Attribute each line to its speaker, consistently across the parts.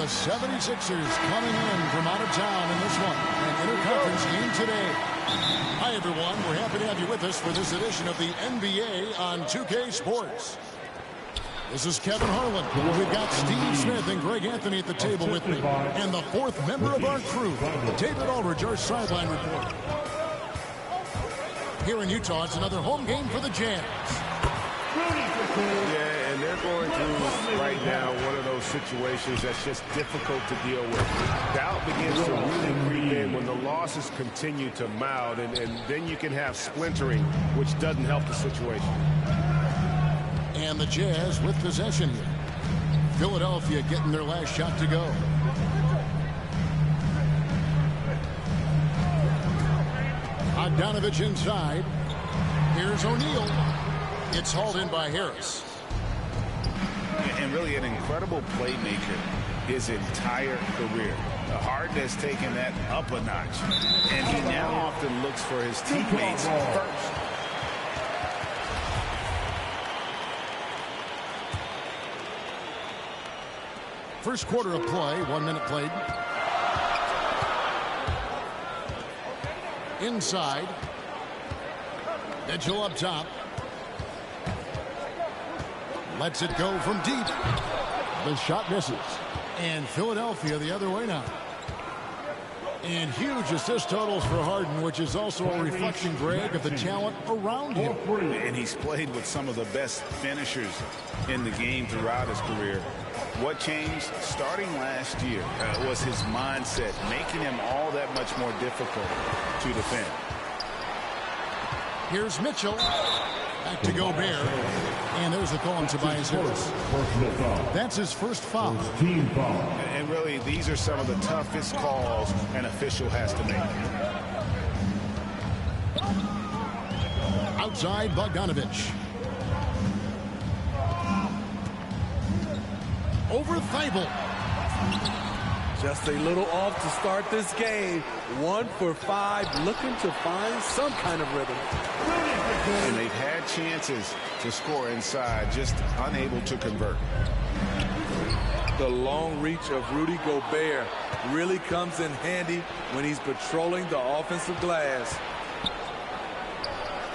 Speaker 1: The 76ers coming in from out of town in this one. An interconference game today. Hi, everyone. We're happy to have you with us for this edition of the NBA on 2K Sports. This is Kevin Harlan. We've got Steve Smith and Greg Anthony at the table with me. And the fourth member of our crew, David Aldridge, our sideline reporter. Here in Utah, it's another home game for the Jazz.
Speaker 2: Yeah, and they're going through right now one of those situations that's just difficult to deal with. Doubt begins to really creep in when the losses continue to mount, and then you can have splintering, which doesn't help the situation.
Speaker 1: And the Jazz with possession here. Philadelphia getting their last shot to go. Bogdanovich inside. Here's O'Neal. It's hauled in by Harris.
Speaker 3: And really an incredible playmaker his entire career. Harden has taken that up a notch. And he now often looks for his teammates first.
Speaker 1: First quarter of play, 1 minute played. Inside. Mitchell up top. Lets it go from deep. The shot misses. And Philadelphia the other way now. And huge assist totals for Harden, which is also a reflection, Greg, of the talent around him.
Speaker 3: And he's played with some of the best finishers in the game throughout his career. What changed starting last year was his mindset, making him all that much more difficult to defend.
Speaker 1: Here's Mitchell. Back to Gobert. And there's the call on Tobias Harris. That's his first foul.
Speaker 3: And really, these are some of the toughest calls an official has to make.
Speaker 1: Outside, Bogdanovich. Over Thibault.
Speaker 4: Just a little off to start this game. 1 for 5, looking to find some kind of rhythm.
Speaker 3: And they've had chances to score inside, just unable to convert.
Speaker 4: The long reach of Rudy Gobert really comes in handy when he's patrolling the offensive glass.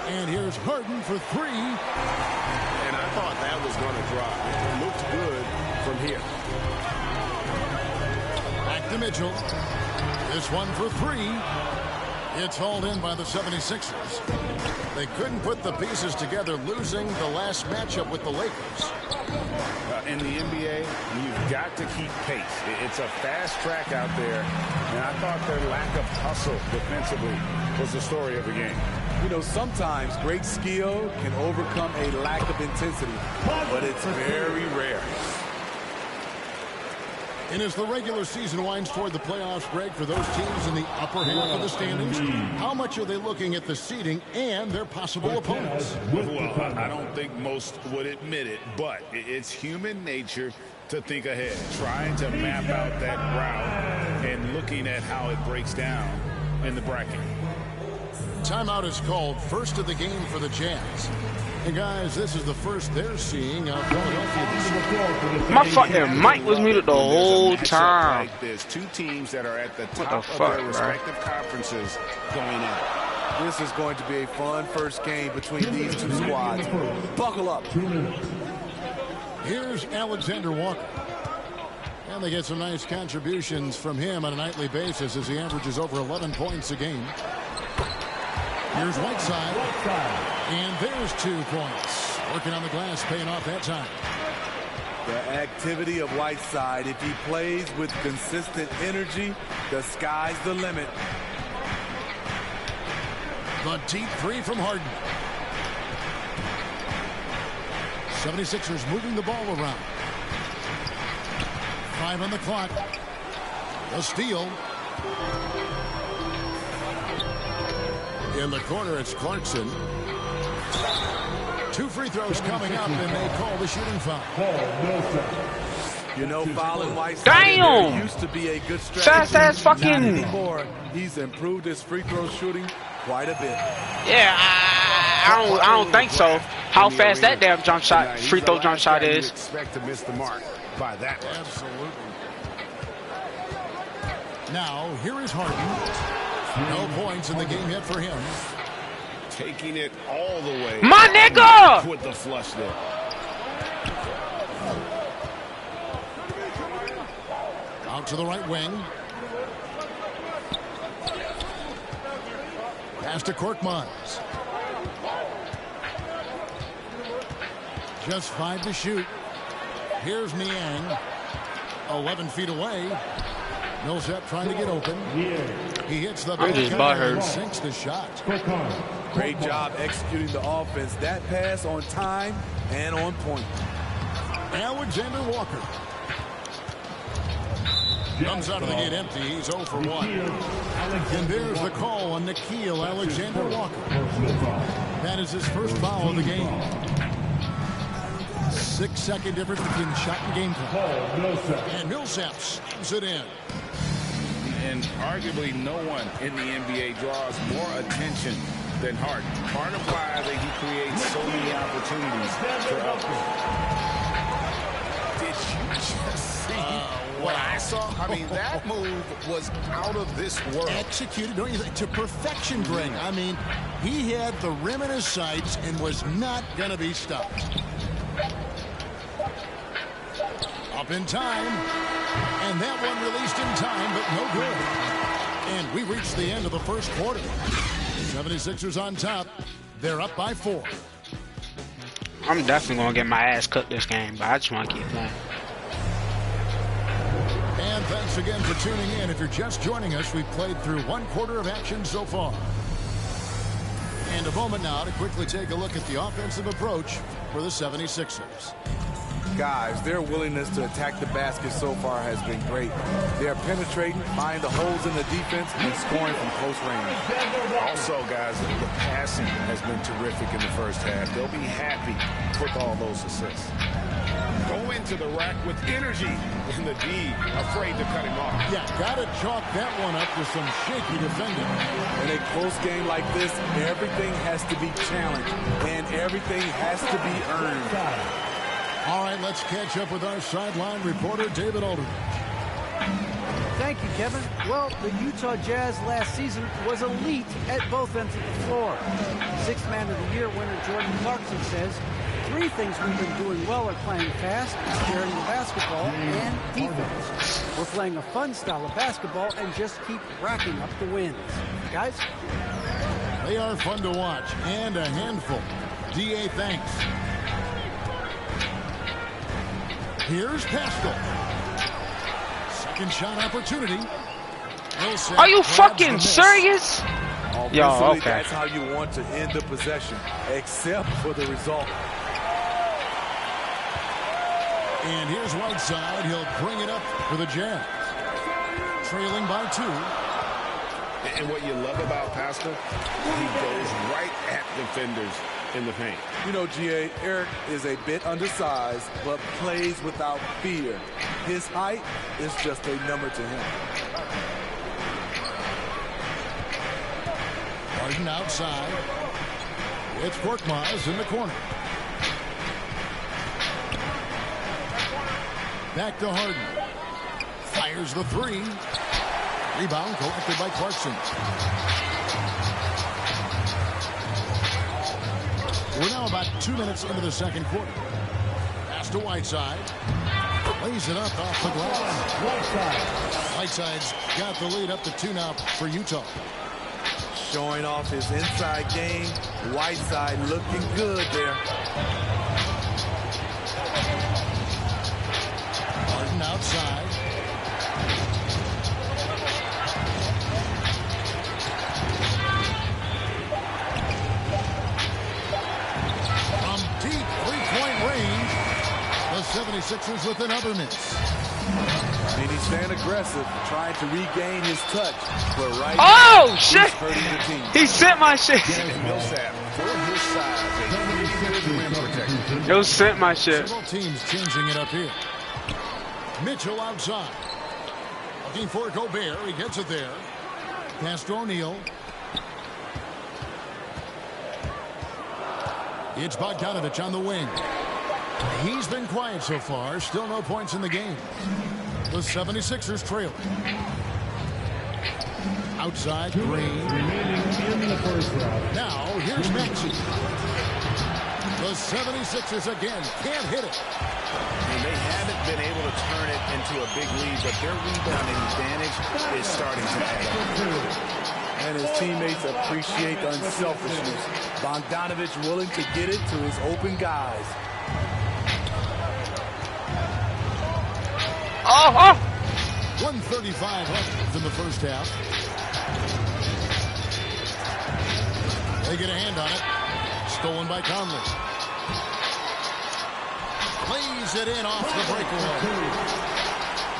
Speaker 1: And here's Harden for 3.
Speaker 2: And I thought that was going to drop. It looked good from here.
Speaker 1: Back to Mitchell. This one for 3. It's hauled in by the 76ers. They couldn't put the pieces together, losing the last matchup with the Lakers.
Speaker 3: In the NBA, you've got to keep pace. It's a fast track out there, and I thought their lack of hustle defensively was the story of the game.
Speaker 4: You know, sometimes great skill can overcome a lack of intensity, but it's very rare.
Speaker 1: And as the regular season winds toward the playoffs, Greg, for those teams in the upper half of the standings, how much are they looking at the seeding and their possible opponents?
Speaker 3: Well, I don't think most would admit it, but it's human nature to think ahead, trying to map out that route and looking at how it breaks down in the bracket.
Speaker 1: Timeout is called, first of the game for the Jazz. And guys, this is the first they're seeing of Philadelphia.
Speaker 5: My fucking mic was muted the whole time.
Speaker 3: Like there's two teams that are at the top of their respective conferences going at it.
Speaker 4: This is going to be a fun first game between these two squads. Buckle up.
Speaker 1: Here's Alexander Walker. And they get some nice contributions from him on a nightly basis as he averages over 11 points a game. Here's Whiteside. And there's 2 points. Working on the glass, paying off that time.
Speaker 4: The activity of Whiteside, if he plays with consistent energy, the sky's the limit.
Speaker 1: The deep 3 from Harden. 76ers moving the ball around. 5 on the clock. The steal. In the corner, it's Clarkson. 2 free throws coming up, and they call the shooting foul.
Speaker 4: You know, fouling Whiteside used to be a good strategy.
Speaker 5: Fast ass fucking.
Speaker 4: He's improved his free throw shooting quite a bit.
Speaker 5: Yeah, I don't think so. How fast that damn jump shot, free throw jump shot is.
Speaker 2: Expect to miss the mark by that much.
Speaker 1: Absolutely. Now, here is Harden. No points in the game yet for him.
Speaker 2: Taking it all the way.
Speaker 5: My nigga!
Speaker 2: With the flush there.
Speaker 1: Out to the right wing. Pass to Korkmaz. Just 5 to shoot. Here's Niang. 11 feet away. Millsap trying to get open. He hits the
Speaker 5: I'm just butthurt.
Speaker 1: and sinks the shot.
Speaker 4: Great job executing the offense. That pass on time and on point.
Speaker 1: Alexander Walker. Comes out of the gate empty. He's 0 for 1. And there's the call on Nickeil Alexander Walker. That is his first foul of the game. 6-second difference between the shot and game time. And Millsap slams it in.
Speaker 3: And arguably no one in the NBA draws more attention than Harden. Part of why that he creates so many opportunities for others. Did you just see what I saw? I mean, that move was out of this world.
Speaker 1: Executed, don't you think, to perfection, Greg. I mean, he had the rim in his sights and was not going to be stopped. Up in time, and that one released in time, but no good. And we reached the end of the first quarter. 76ers on top. They're up by 4.
Speaker 5: I'm definitely going to get my ass cooked this game, but I just want to keep playing.
Speaker 1: And thanks again for tuning in. If you're just joining us, we've played through 1 quarter of action so far. And a moment now to quickly take a look at the offensive approach for the 76ers.
Speaker 4: Guys, their willingness to attack the basket so far has been great. They're penetrating, finding the holes in the defense, and scoring from close range.
Speaker 2: Also, guys, the passing has been terrific in the first half. They'll be happy with all those assists. Go into the rack with energy, and the D afraid to cut him off.
Speaker 1: Yeah, got to chalk that one up to some shaky defending.
Speaker 4: In a close game like this, everything has to be challenged, and everything has to be earned.
Speaker 1: All right, let's catch up with our sideline reporter, David Aldridge.
Speaker 6: Thank you, Kevin. Well, the Utah Jazz last season was elite at both ends of the floor. Sixth Man of the Year winner Jordan Clarkson says, 3 things we've been doing well are playing fast, sharing the basketball, and defense. We're playing a fun style of basketball and just keep racking up the wins. Guys?
Speaker 1: They are fun to watch and a handful. D.A. thanks. Here's Pascal. Second shot opportunity.
Speaker 5: Are you fucking serious? Yo, okay.
Speaker 4: That's how you want to end the possession, except for the result.
Speaker 1: And here's Whiteside. He'll bring it up for the Jazz. Trailing by 2.
Speaker 2: And what you love about Pascal, he goes right at defenders in the paint.
Speaker 4: You know, G.A., Eric is a bit undersized, but plays without fear. His height is just a number to him.
Speaker 1: Harden outside. It's Korkmaz in the corner. Back to Harden. Fires the 3. Rebound collected by Clarkson. We're now about 2 minutes into the second quarter. Pass to Whiteside. Lays it up off the glass. Whiteside's got the lead up to 2 now for Utah.
Speaker 4: Showing off his inside game. Whiteside looking good there.
Speaker 1: Harden outside. From deep 3-point range, the 76ers with another miss.
Speaker 4: And he's staying aggressive, trying to regain his touch. But right
Speaker 5: Oh,
Speaker 4: now,
Speaker 5: shit!
Speaker 4: he's hurting the team.
Speaker 5: He sent my shit.
Speaker 2: And Millsap, for his size, a really good rim protector.
Speaker 5: Yo, sent my shit.
Speaker 1: Several teams changing it up here. Mitchell outside. Looking for Gobert. He gets it there. Pass to O'Neal. It's Bogdanovich on the wing. He's been quiet so far. Still no points in the game. The 76ers trail. Outside, Green. Now, here's Maxey. The 76ers again can't hit it.
Speaker 3: And they haven't been able to turn it into a big lead, but their rebounding advantage is starting to add up.
Speaker 4: And his teammates appreciate the unselfishness. Bogdanovich willing to get it to his open guys.
Speaker 5: Oh!
Speaker 1: 1:35 left in the first half. They get a hand on it. Stolen by Conley. Plays it in off the breakaway.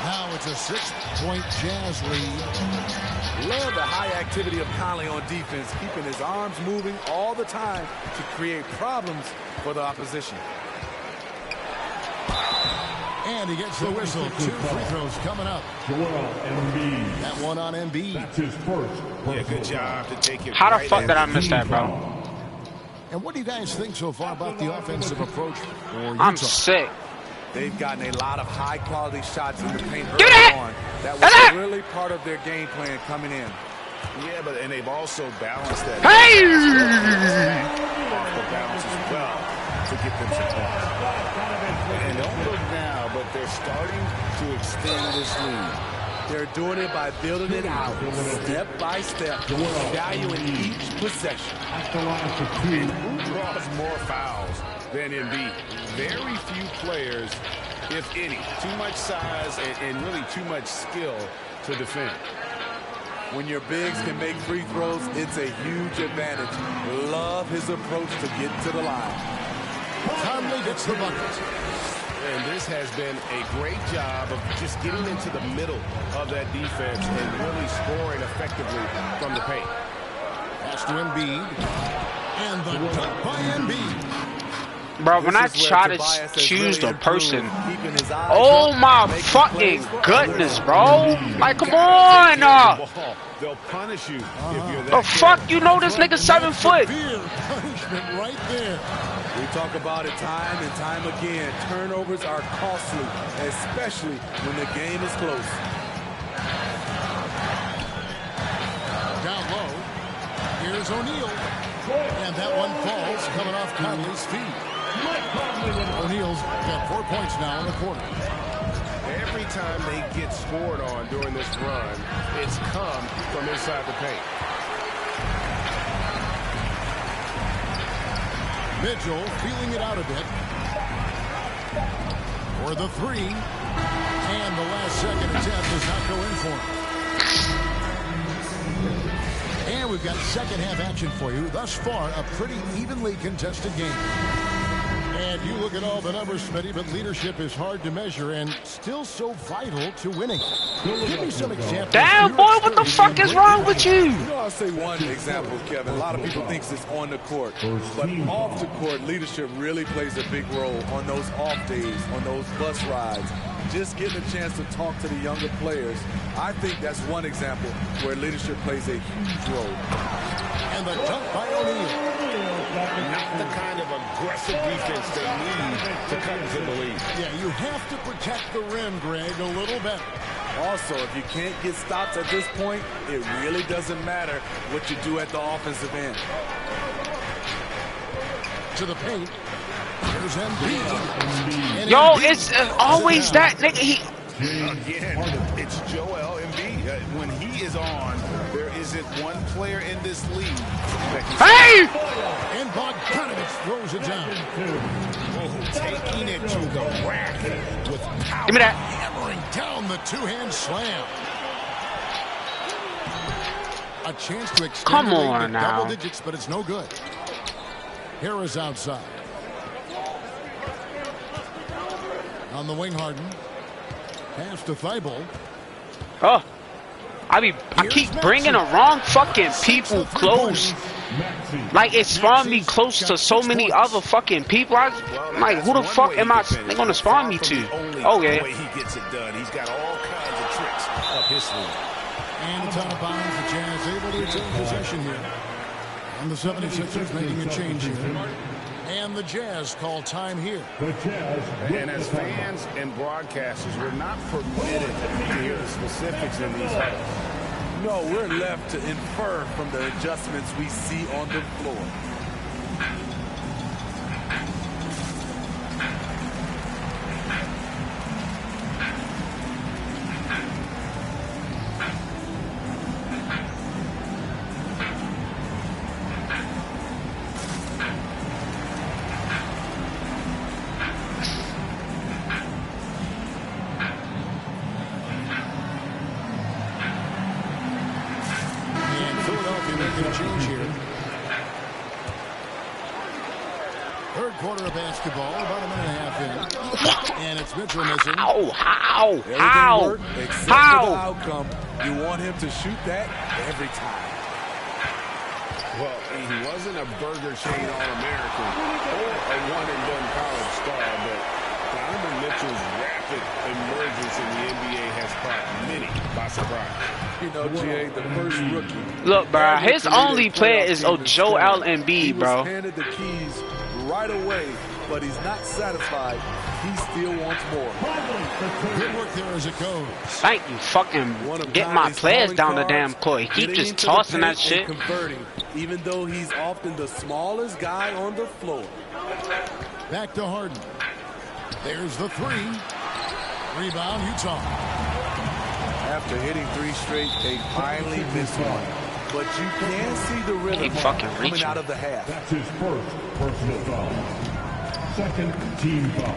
Speaker 1: Now it's a 6-point Jazz lead.
Speaker 4: Love the high activity of Conley on defense, keeping his arms moving all the time to create problems for the opposition.
Speaker 1: And he gets the whistle. 2 free throws coming up. That one on Embiid.
Speaker 2: That's his first.
Speaker 3: Yeah, good job to take it.
Speaker 5: How the
Speaker 3: right
Speaker 5: fuck
Speaker 3: in.
Speaker 5: did I miss that, bro?
Speaker 1: And what do you guys think so far about the offensive approach for Utah?
Speaker 5: I'm sick.
Speaker 4: They've gotten a lot of high-quality shots in the paint
Speaker 5: Get
Speaker 4: early
Speaker 5: it!
Speaker 4: on. That was really part of their game plan coming in.
Speaker 3: Yeah, but and they've also balanced that.
Speaker 5: Hey!
Speaker 3: Off the bounce as well to get them some points. And don't look now, but they're starting to extend this lead.
Speaker 4: They're doing it by building it out, step by step, valuing each possession.
Speaker 3: Who draws more fouls than Embiid? Very few players, if any. Too much size and really too much skill to defend.
Speaker 4: When your bigs can make free throws, it's a huge advantage. Love his approach to get to the line.
Speaker 1: Conley gets the bucket.
Speaker 2: And this has been a great job of just getting into the middle of that defense and really scoring effectively from the paint.
Speaker 1: Pass to Embiid. And the dunk by Embiid.
Speaker 5: Bro, when I try to choose the person, oh my fucking goodness, bro. Like, come on.
Speaker 2: They'll punish you if you're that
Speaker 5: The fuck, you know this nigga 7 foot.
Speaker 1: Severe punishment right there.
Speaker 4: We talk about it time and time again. Turnovers are costly, especially when the game is close.
Speaker 1: Down low. Here's O'Neal. And that one falls coming off Conley's feet. O'Neal's got 4 points now in the quarter.
Speaker 2: Every time they get scored on during this run, it's come from inside the paint.
Speaker 1: Mitchell feeling it out a bit. For the 3. And the last second attempt does not go in for him. And we've got second half action for you. Thus far, a pretty evenly contested game. And you look at all the numbers, Smitty, but leadership is hard to measure and still so vital to winning. Give me some examples.
Speaker 5: Damn, boy, what the fuck is wrong with you?
Speaker 4: You know, I'll say one example, Kevin. A lot of people think it's on the court. But off the court, leadership really plays a big role on those off days, on those bus rides. Just getting a chance to talk to the younger players. I think that's one example where leadership plays a huge role.
Speaker 1: And the dunk by O'Neal.
Speaker 2: Not the kind of aggressive defense they need to cut into the lead.
Speaker 1: Yeah, you have to protect the rim, Greg, a little better.
Speaker 4: Also, if you can't get stops at this point, it really doesn't matter what you do at the offensive end.
Speaker 1: To the paint. Here's Embiid.
Speaker 5: Yo, it's always that nigga.
Speaker 3: Again, it's Joel Embiid. When he is on, there isn't one player in this league that can...
Speaker 5: Hey!
Speaker 1: And Bogdanovich throws it down.
Speaker 2: Oh, taking it to the rack with power.
Speaker 5: Give me that.
Speaker 1: Hammering down the two-hand slam. A chance to extend
Speaker 5: Come
Speaker 1: the lead
Speaker 5: on
Speaker 1: to
Speaker 5: now.
Speaker 1: double digits, but it's no good. Harris outside. On the wing, Harden. Pass to Thibault.
Speaker 5: Oh, I keep bringing the wrong fucking people close. Like, it spawned me close to so many other fucking people. I'm like, who the fuck am I gonna spawn me to? Oh, yeah.
Speaker 2: He gets it done. He's got all kinds of tricks up his sleeve.
Speaker 1: And it's out of bounds. The Jazz able to retain possession here. And the 76ers making a change here. And the Jazz call time here.
Speaker 2: And as fans and broadcasters, we're not permitted to hear the specifics in these huddles.
Speaker 4: No, we're left to infer from the adjustments we see on the floor.
Speaker 1: Change here. Third quarter of basketball, about a minute and a half in. And it's Mitchell missing.
Speaker 5: How?
Speaker 4: Except for the outcome. You want him to shoot that every time.
Speaker 2: Well, he wasn't a burger chain All-American or a one-and-done college star, but Donovan Mitchell's rapid emergence in the NBA has caught many by surprise.
Speaker 4: You know, GA, the first rookie.
Speaker 5: Look, bro, his only player is Joel Embiid, bro.
Speaker 4: He was handed the keys right away, but he's not satisfied. He still wants more.
Speaker 1: Good work there as it goes.
Speaker 5: Thank you, fucking get my players down the damn court. He keep just tossing that shit.
Speaker 4: Converting, even though he's often the smallest guy on the floor.
Speaker 1: Back to Harden. There's the three. Rebound, Utah.
Speaker 4: After hitting 3 straight, they finally missed one. But you can see the rhythm coming out of the half.
Speaker 7: That's his first personal foul. Second team foul.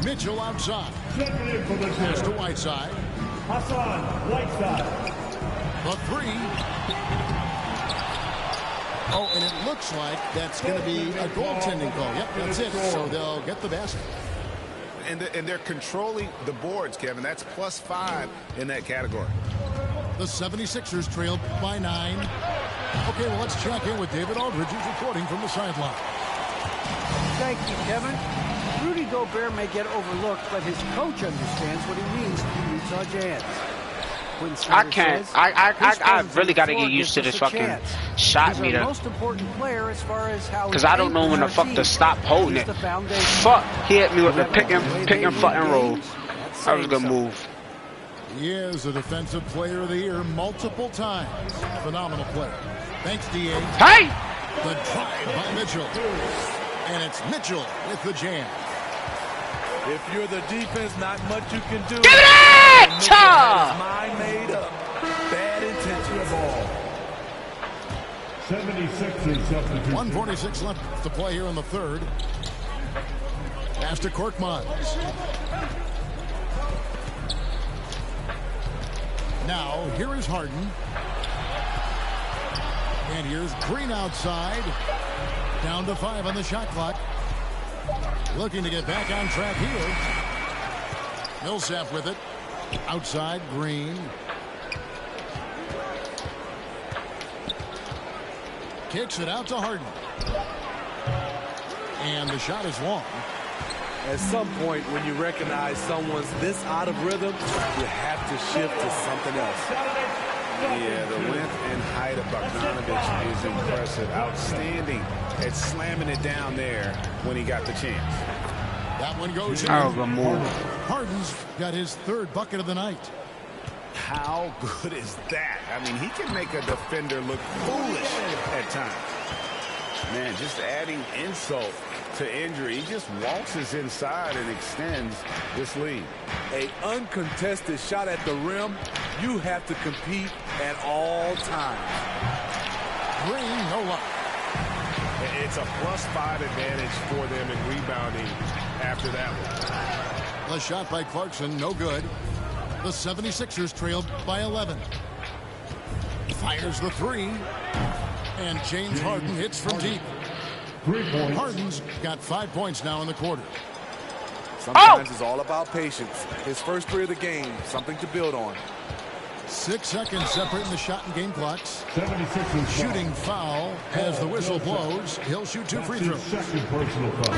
Speaker 1: Mitchell outside. Pass to Whiteside.
Speaker 7: Hassan Whiteside.
Speaker 1: The three. Oh, and it looks like that's going to be a goaltending call. Yep, that's it. So they'll get the basket.
Speaker 3: And they're controlling the boards, Kevin. That's +5 in that category.
Speaker 1: The 76ers trailed by 9. Okay, well, let's check in with David Aldridge, who's reporting from the sideline.
Speaker 6: Thank you, Kevin. Rudy Gobert may get overlooked, but his coach understands what he means to the Utah Jazz.
Speaker 5: I can't. I really got to get used to this fucking shot meter. Because I don't know when the fuck to stop holding it. Fuck. He hit me with the pick and fucking roll. That was a good move.
Speaker 1: He is a defensive player of the year multiple times. Phenomenal player. Thanks, D.A.
Speaker 5: Hey!
Speaker 1: The drive by Mitchell. And it's Mitchell with the jam.
Speaker 4: If you're the defense, not much you can do.
Speaker 5: Give it!
Speaker 4: Mind made up. Bad intentions.
Speaker 7: 76ers substitute.
Speaker 1: 1:46 left to play here in the third. Pass to Korkmaz. Now, here is Harden. And here's Green outside. Down to 5 on the shot clock. Looking to get back on track here. Millsap with it. Outside, Green. Kicks it out to Harden. And the shot is long.
Speaker 4: At some point, when you recognize someone's this out of rhythm, you have to shift to something else.
Speaker 3: Yeah, the length and height of Bogdanovich is impressive. Outstanding at slamming it down there when he got the chance.
Speaker 1: That one goes in. Harden's got his third bucket of the night.
Speaker 3: How good is that? I mean, he can make a defender look foolish at times. Man, just adding insult to injury. He just waltzes inside and extends this lead.
Speaker 4: An uncontested shot at the rim, you have to compete at all times.
Speaker 1: Green, no luck.
Speaker 2: It's a +5 advantage for them in rebounding after that one.
Speaker 1: The shot by Clarkson, no good. The 76ers trailed by 11. Fires the three. And James Harden hits from deep.
Speaker 7: 3 points.
Speaker 1: Harden's got 5 points now in the quarter.
Speaker 4: Sometimes it's all about patience. His first 3 of the game, something to build on.
Speaker 1: 6 seconds separating the shot and game clocks.
Speaker 7: 76ers
Speaker 1: Shooting foul as the whistle blows. He'll shoot 2 free throws.
Speaker 7: second personal foul.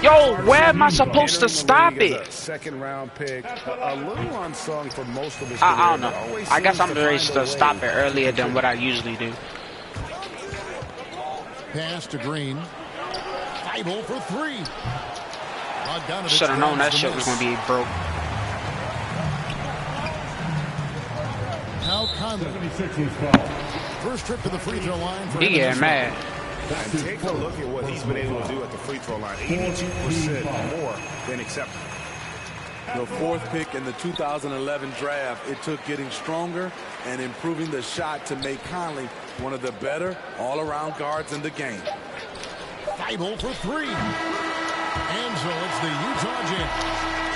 Speaker 5: Yo, where am I supposed to stop it?
Speaker 2: Second round pick, a little unsung for most of his
Speaker 5: I don't know. I guess I'm ready to stop it earlier than what I usually do.
Speaker 1: Pass to Green. Thibault for 3.
Speaker 5: Should have known that shit was going to be broke.
Speaker 1: Now Conley.
Speaker 7: 76ers foul.
Speaker 1: First trip to the free throw line for
Speaker 5: He getting mad.
Speaker 2: And take a look at what he's been able to do at the free throw line. 82% more than acceptable.
Speaker 4: The fourth pick in the 2011 draft, it took getting stronger and improving the shot to make Conley one of the better all-around guards in the game.
Speaker 1: Thibault for three. And so it's the Utah Jazz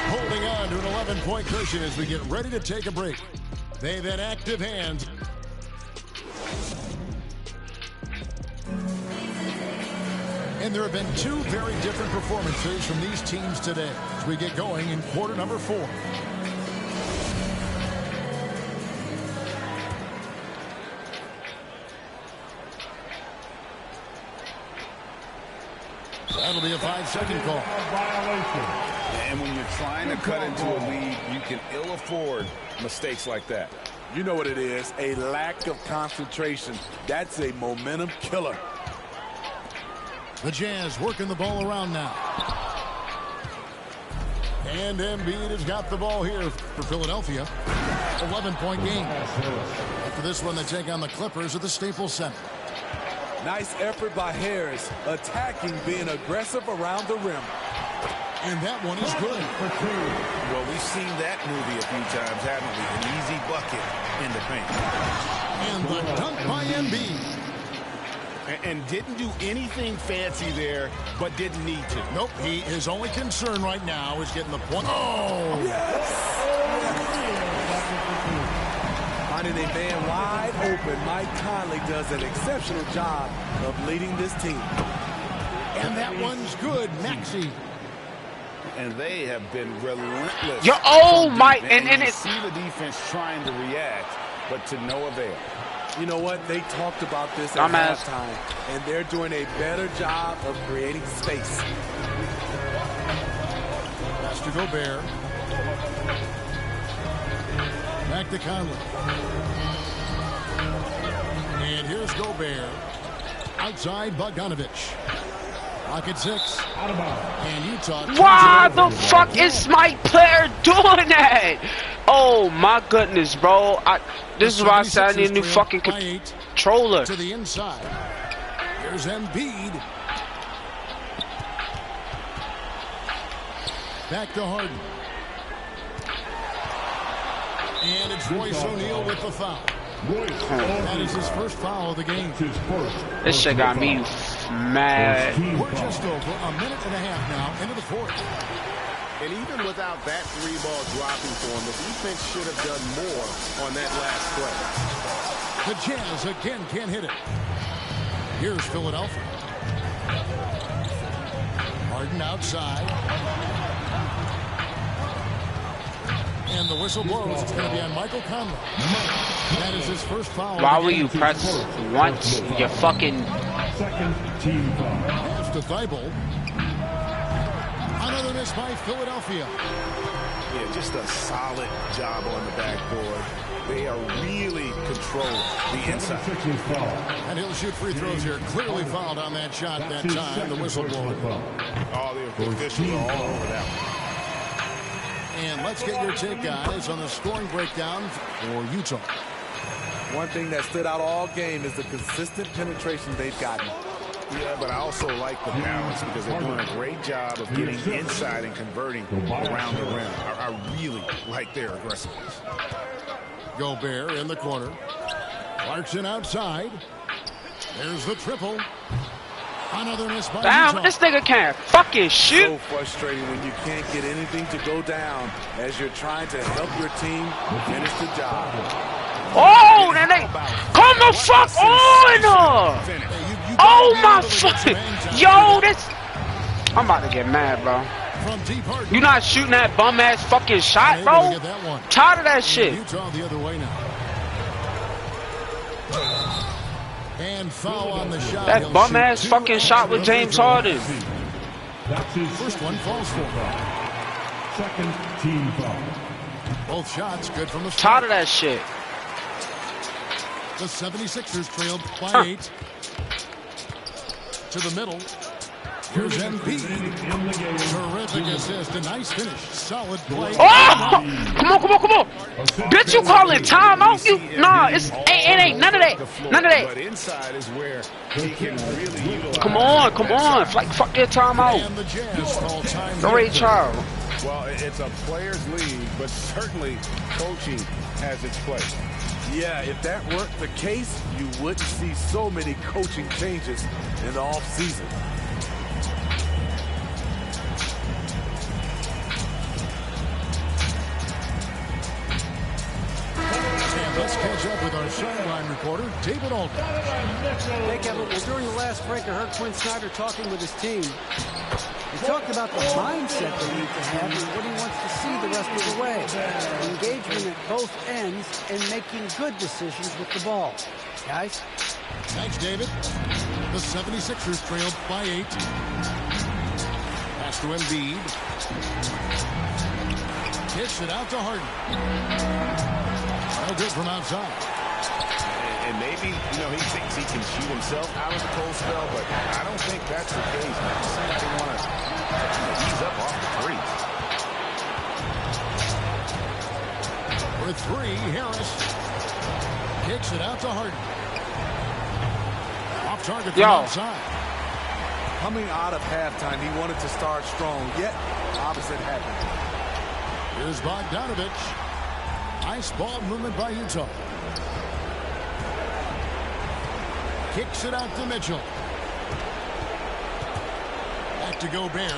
Speaker 1: holding on to an 11-point cushion as we get ready to take a break. They've had active hands. And there have been two very different performances from these teams today as we get going in quarter number 4. That'll be a 5-second call.
Speaker 3: And when you're trying to cut into a lead, you can ill afford mistakes like that.
Speaker 4: You know what it is, a lack of concentration. That's a momentum killer.
Speaker 1: The Jazz working the ball around now. And Embiid has got the ball here for Philadelphia. 11-point game. After this one, they take on the Clippers at the Staples Center.
Speaker 4: Nice effort by Harris, attacking, being aggressive around the rim.
Speaker 1: And that one is good.
Speaker 3: Well, we've seen that movie a few times, haven't we? An easy bucket in the paint.
Speaker 1: And the dunk by Embiid.
Speaker 2: And didn't do anything fancy there, but didn't need to.
Speaker 1: Nope, his only concern right now is getting the point. Oh!
Speaker 4: Yes! Finding a man wide open, Mike Conley does an exceptional job of leading this team.
Speaker 1: And that one's good, Maxey.
Speaker 3: And they have been relentless.
Speaker 5: Oh my! And
Speaker 3: you
Speaker 5: it.
Speaker 3: see the defense trying to react, but to no avail.
Speaker 4: You know what? They talked about this at halftime, and they're doing a better job of creating space.
Speaker 1: Pass to Gobert. Back to Conley. And here's Gobert. Outside Bogdanovich. Pocket 6. And Utah.
Speaker 5: Why the fuck is my player doing that? Oh my goodness, bro. This is why I said I need a new fucking controller.
Speaker 1: To the inside. Here's Embiid. Back to Harden. And it's Royce O'Neal with the foul. That is his first foul of the game.
Speaker 5: This shit got me mad.
Speaker 1: We're just over a minute and a half now into the fourth.
Speaker 2: And even without that 3-ball dropping for him, the defense should have done more on that last play.
Speaker 1: The Jazz again can't hit it. Here's Philadelphia. Harden outside. And the whistle blows. It's going to be on Michael Conley. That is his first foul.
Speaker 5: Why will you press once you fucking...
Speaker 7: Second team foul.
Speaker 1: Pass to Thibault. Another miss by Philadelphia.
Speaker 2: Yeah, just a solid job on the backboard. They are really controlling the inside.
Speaker 1: And he'll shoot free throws here. Clearly fouled on that shot that time. The whistle blowing.
Speaker 2: All the officials are all over that one.
Speaker 1: And let's get your take, guys, on the scoring breakdown for Utah.
Speaker 4: One thing that stood out all game is the consistent penetration they've gotten.
Speaker 2: Yeah, but I also like the balance because they're doing a great job of getting inside and converting around the rim. I really like their aggressiveness.
Speaker 1: Gobert in the corner. Clarkson outside. There's the triple. Another miss by Utah.
Speaker 5: This nigga can't fucking shoot.
Speaker 4: So frustrating when you can't get anything to go down as you're trying to help your team finish the job.
Speaker 5: Oh, then they come the fuck on! Oh my fucking, yo, this. I'm about to get mad, bro. You not shooting that bum ass fucking shot, bro? Tired of that shit.
Speaker 1: Utah the other way now. And foul on the shot.
Speaker 5: That bum ass fucking shot with James Harden.
Speaker 1: First one falls for him.
Speaker 7: Second team foul.
Speaker 1: Both shots good from the
Speaker 5: start. Tired of that shit.
Speaker 1: The 76ers trailed by 8. To the middle. Here's M.O.E. Terrific assist. A nice finish. Solid play.
Speaker 5: Oh! Come on, come on, come on. Bitch, you calling timeout? You nah, it ain't none of that. None of that.
Speaker 2: But inside is where he can really utilize.
Speaker 5: Come on, come on. Like fuck your timeout.
Speaker 1: And the Jazz call time.
Speaker 5: Ray Charles.
Speaker 2: Well, it's a players' league, but certainly coaching has its place.
Speaker 4: Yeah, if that weren't the case, you wouldn't see so many coaching changes in the offseason.
Speaker 1: And let's catch up with our sideline reporter, David Alden.
Speaker 6: Hey, Kevin. Well, during the last break, I heard Quinn Snyder talking with his team. He talked about the mindset they need to have and what he wants to see the rest of the way. Engagement at both ends and making good decisions with the ball. Guys?
Speaker 1: Thanks, David. The 76ers trailed by 8. Pass to Embiid. Kicks it out to Harden. No good from outside.
Speaker 2: And maybe, you know, he thinks he can shoot himself out of the cold spell, but I don't think that's the case. I just think they want to ease up off the threes.
Speaker 1: For 3, Harris. Kicks it out to Harden. Off target from outside.
Speaker 4: Coming out of halftime, he wanted to start strong, yet opposite happened.
Speaker 1: Here's Bogdanovich. Nice ball movement by Utah. Kicks it out to Mitchell. Back to Gobert.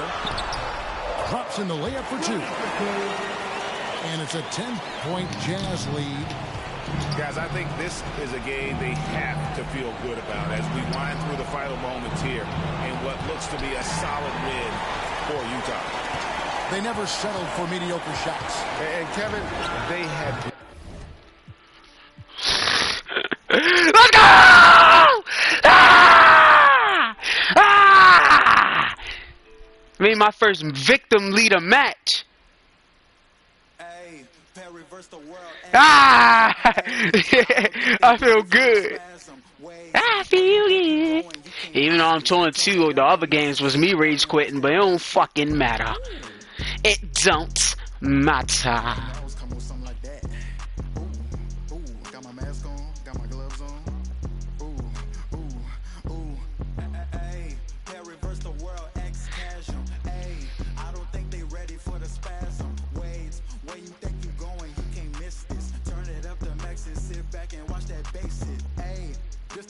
Speaker 1: Drops in the layup for 2. And it's a 10-point Jazz lead.
Speaker 2: Guys, I think this is a game they have to feel good about as we wind through the final moments here in what looks to be a solid win for Utah.
Speaker 1: They never settled for mediocre shots.
Speaker 2: And Kevin, they had...
Speaker 5: Let's go! Ah! Ah! Made my first victim leader match. Ah! I feel good. I feel good. Even though I'm 2-2, the other games was me rage quitting, but it don't fucking matter. It don't matter.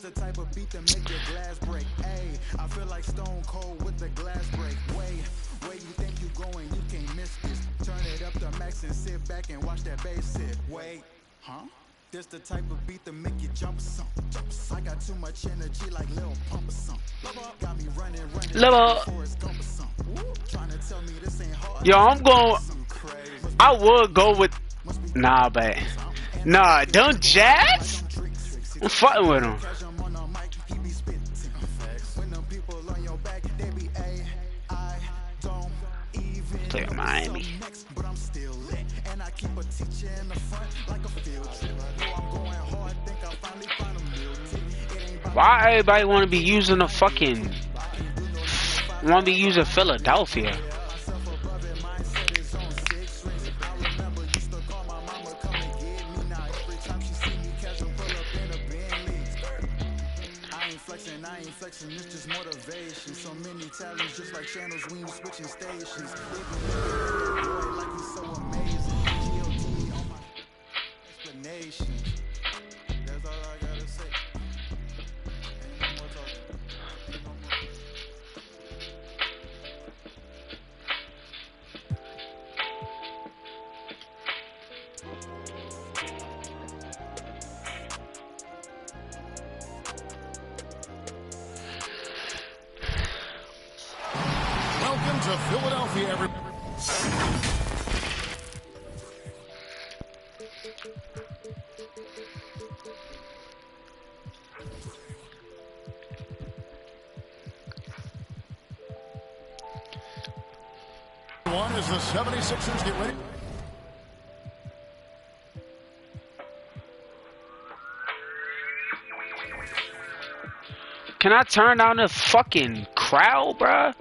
Speaker 8: The type of beat that make your glass break. Ayy, I feel like Stone Cold with the glass break. Where you think you going? You can't miss this. Turn it up to max and sit back and watch that bass hit. Wait, huh? This the type of beat that make you jump some. I got too much energy like Lil Pump or something. Got me running. Trying to tell me this ain't hard.
Speaker 5: Yo, I'm going. I would go with. Nah, but nah, don't Jazz. I'm fucking with him. Play with Miami. Why everybody want to be using a fucking? Want to be using Philadelphia?
Speaker 8: It's just motivation. So many talents, just like channels when you switching stations. Boy, like he's so amazing. G.O.D. on my explanation. That's all I gotta say. Ain't no more talking. Ain't no more.
Speaker 1: Welcome to Philadelphia, everybody. One is the 76ers get ready.
Speaker 5: Can I turn down the fucking crowd, bruh.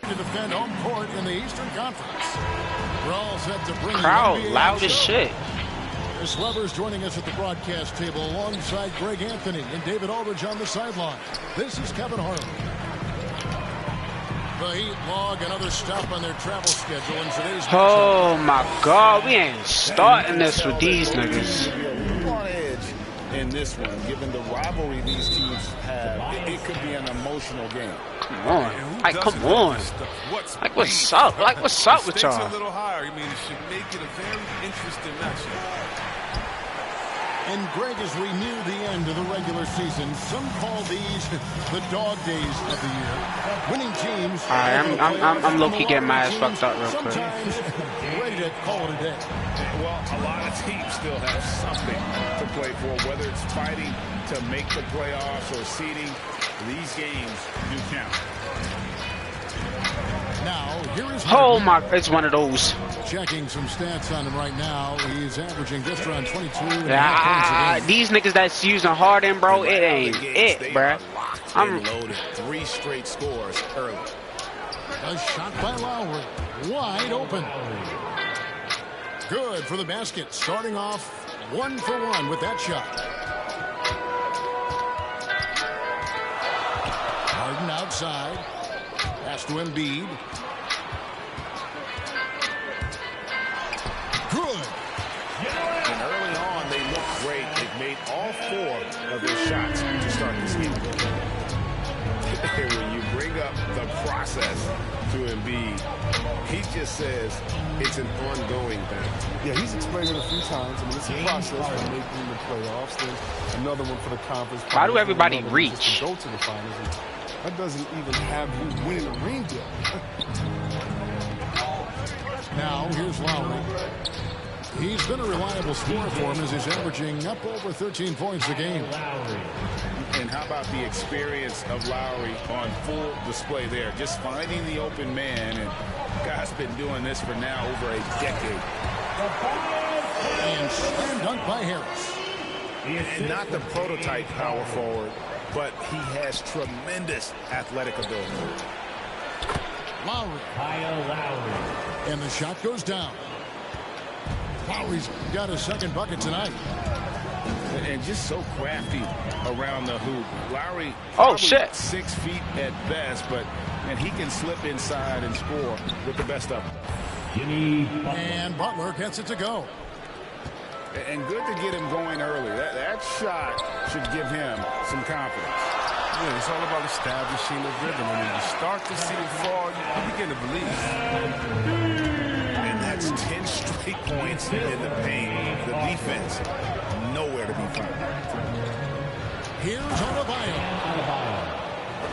Speaker 1: To defend home court in the Eastern Conference. We're all set to bring
Speaker 5: Crowd
Speaker 1: the NBA
Speaker 5: loud as
Speaker 1: action.
Speaker 5: shit.
Speaker 1: Chris Webber's joining us at the broadcast table alongside Greg Anthony and David Aldridge on the sideline. This is Kevin Harlan. The Heat log another stop on their travel schedule in today's matchup.
Speaker 5: Oh my God, we ain't starting this with these niggas.
Speaker 3: On edge in this one, given the rivalry these teams have, it could be an emotional game.
Speaker 5: Come on, like come on, like what's up? Like what's up with y'all?
Speaker 4: A little higher. I mean, it should make it a very interesting matchup.
Speaker 1: And Greg, as we near the end of the regular season, some call these the dog days of the year. Winning teams.
Speaker 5: I'm low-key getting my ass fucked up real quick.
Speaker 1: Sometimes ready to call it a day.
Speaker 3: Well, a lot of teams still have something to play for, whether it's fighting to make the playoffs or seeding. These games do count.
Speaker 1: Now, here is
Speaker 5: Oh my, it's one of those.
Speaker 1: checking some stats on him right now. He's averaging just around 22 and a half
Speaker 5: Ah,
Speaker 1: points a game.
Speaker 5: these niggas that's using Harden, bro, it ain't it, bruh.
Speaker 3: I'm loaded. 3 straight scores early.
Speaker 1: A shot by Lowry. Wide open. Good for the basket. Starting off 1 for 1 with that shot. Harden outside. Pass to Embiid. Good.
Speaker 3: And early on, they looked great. They've made all 4 of their shots to start this game. When you bring up the process to Embiid, he just says it's an ongoing thing.
Speaker 9: Yeah, he's explained it a few times. I mean, it's a process for making the playoffs. Then another one for the conference.
Speaker 5: Why do everybody
Speaker 9: Another one
Speaker 5: reach?
Speaker 9: just to go to the finals. And that doesn't even have you winning a ring yet.
Speaker 1: Now, here's Lowry. He's been a reliable scorer for him as he's averaging up over 13 points a game.
Speaker 3: And how about the experience of Lowry on full display there? Just finding the open man, and guy's been doing this for now over a decade.
Speaker 1: And slam dunk by Harris.
Speaker 3: And not the prototype power forward, but he has tremendous athletic ability.
Speaker 1: Lowry. And the shot goes down. Lowry's got a second bucket tonight.
Speaker 3: And just so crafty around the hoop. Lowry,
Speaker 5: Oh, shit.
Speaker 3: 6 feet at best, but man, he can slip inside and score with the best of them.
Speaker 1: And Butler gets it to go.
Speaker 3: And good to get him going early. That shot should give him some confidence.
Speaker 4: Yeah, it's all about establishing the rhythm. I mean, you start to see it fall, you begin to believe.
Speaker 3: And that's 10 straight points in the paint. The defense, nowhere to be found.
Speaker 1: Here's Adebayo.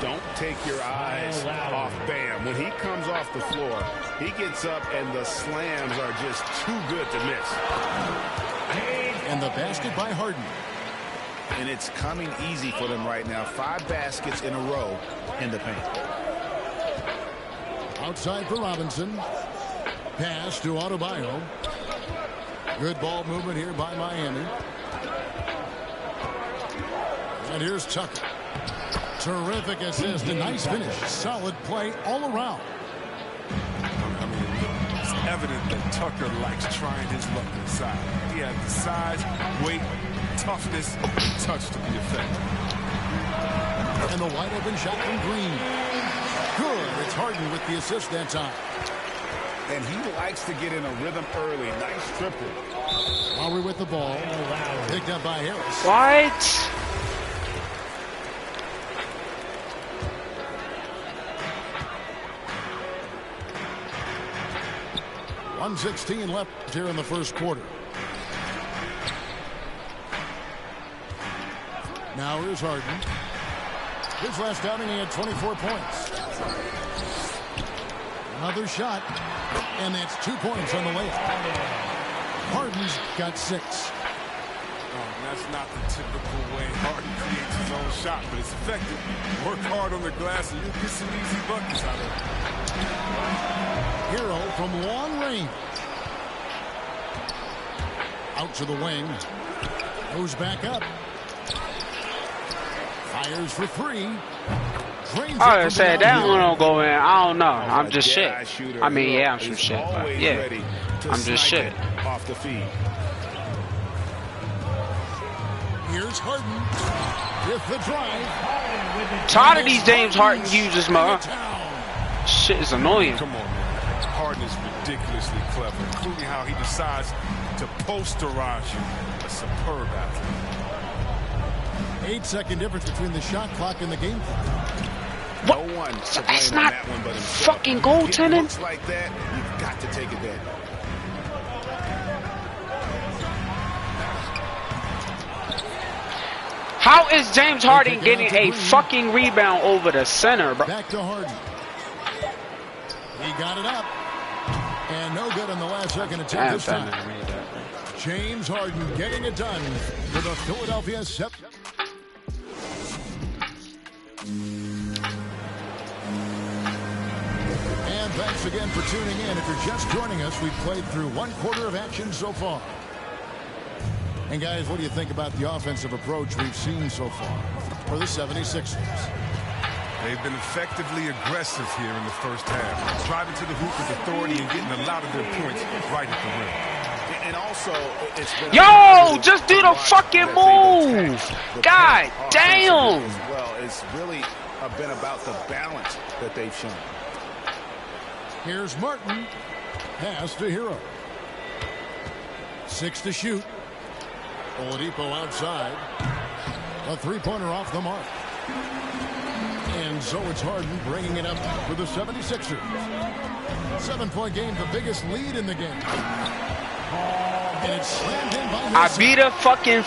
Speaker 3: Don't take your eyes off Bam. When he comes off the floor, he gets up and the slams are just too good to miss.
Speaker 1: And the basket by Harden.
Speaker 3: And it's coming easy for them right now. 5 baskets in a row in the paint.
Speaker 1: Outside for Robinson. Pass to Adebayo. Good ball movement here by Miami. And here's Tucker. Terrific assist. A nice finish. Solid play all around.
Speaker 4: I mean, it's evident that Tucker likes trying his luck inside. He has the size, weight, toughness, and touch to be effective.
Speaker 1: And the wide open shot from Green. Good. It's Harden with the assist that time.
Speaker 3: And he likes to get in a rhythm early. Nice triple.
Speaker 1: Lowry with the ball. Picked up by Harris.
Speaker 5: What?
Speaker 1: 1:16 left here in the first quarter. Now here's Harden. His last outing, he had 24 points. Another shot, and that's 2 points on the layup. Harden's got 6.
Speaker 4: That's not the typical way Harden creates his own shot, but it's effective. Work hard on the glass, and you'll get some easy buckets out of it.
Speaker 1: Hero from long range. Out to the wing. Goes back up. Fires for 3. Drains
Speaker 5: I
Speaker 1: it from
Speaker 5: said that
Speaker 1: behind
Speaker 5: one
Speaker 1: the
Speaker 5: don't go in. I don't know. I'm just shit.
Speaker 3: Jedi shooter,
Speaker 5: I mean,
Speaker 3: Hero
Speaker 5: yeah, I'm some
Speaker 3: is
Speaker 5: shit, but
Speaker 3: always
Speaker 5: yeah,
Speaker 3: ready to
Speaker 5: I'm just
Speaker 3: snipe
Speaker 5: shit.
Speaker 3: it off the feed.
Speaker 1: Here's Harden with the drive.
Speaker 5: Tired of these James Harden users, man.
Speaker 1: Down.
Speaker 5: Shit is annoying.
Speaker 9: Come on, man. Harden is ridiculously clever, including how he decides to posterize you. A superb athlete.
Speaker 1: 8-second difference between the shot clock and the game clock.
Speaker 3: No one to
Speaker 5: That's
Speaker 3: blame on
Speaker 5: not
Speaker 3: that one but himself.
Speaker 5: fucking
Speaker 3: Getting
Speaker 5: goaltending.
Speaker 3: looks like that, you've got to take advantage.
Speaker 5: How is James Harden getting a fucking rebound over the center, bro?
Speaker 1: Back to Harden. He got it up. And no good on the last second attempt this time. James Harden getting it done for the Philadelphia 7. And thanks again for tuning in. If you're just joining us, we've played through one quarter of action so far. And guys, what do you think about the offensive approach we've seen so far for the 76ers?
Speaker 9: They've been effectively aggressive here in the first half, driving to the hoop with authority and getting a lot of their points right at the rim.
Speaker 3: And also, it's been
Speaker 5: Yo, just do the fucking move. God damn.
Speaker 3: Well, it's really been about the balance that they've shown.
Speaker 1: Here's Martin. Pass to Hero. 6 to shoot. Oladipo outside. A three-pointer off the mark. And so it's Harden bringing it up for the 76ers. 7-point game, the biggest lead in the game. And it's slammed in by
Speaker 5: I beat a fucking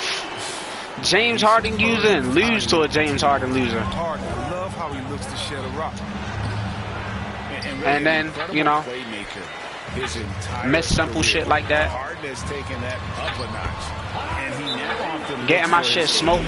Speaker 5: James Harden user and lose to a James Harden loser.
Speaker 9: Harden, I love how he looks to shed a rock.
Speaker 5: And then, you know, miss simple shit like that.
Speaker 3: Harden has taken that up a notch. And he now
Speaker 5: Getting my shit smoked.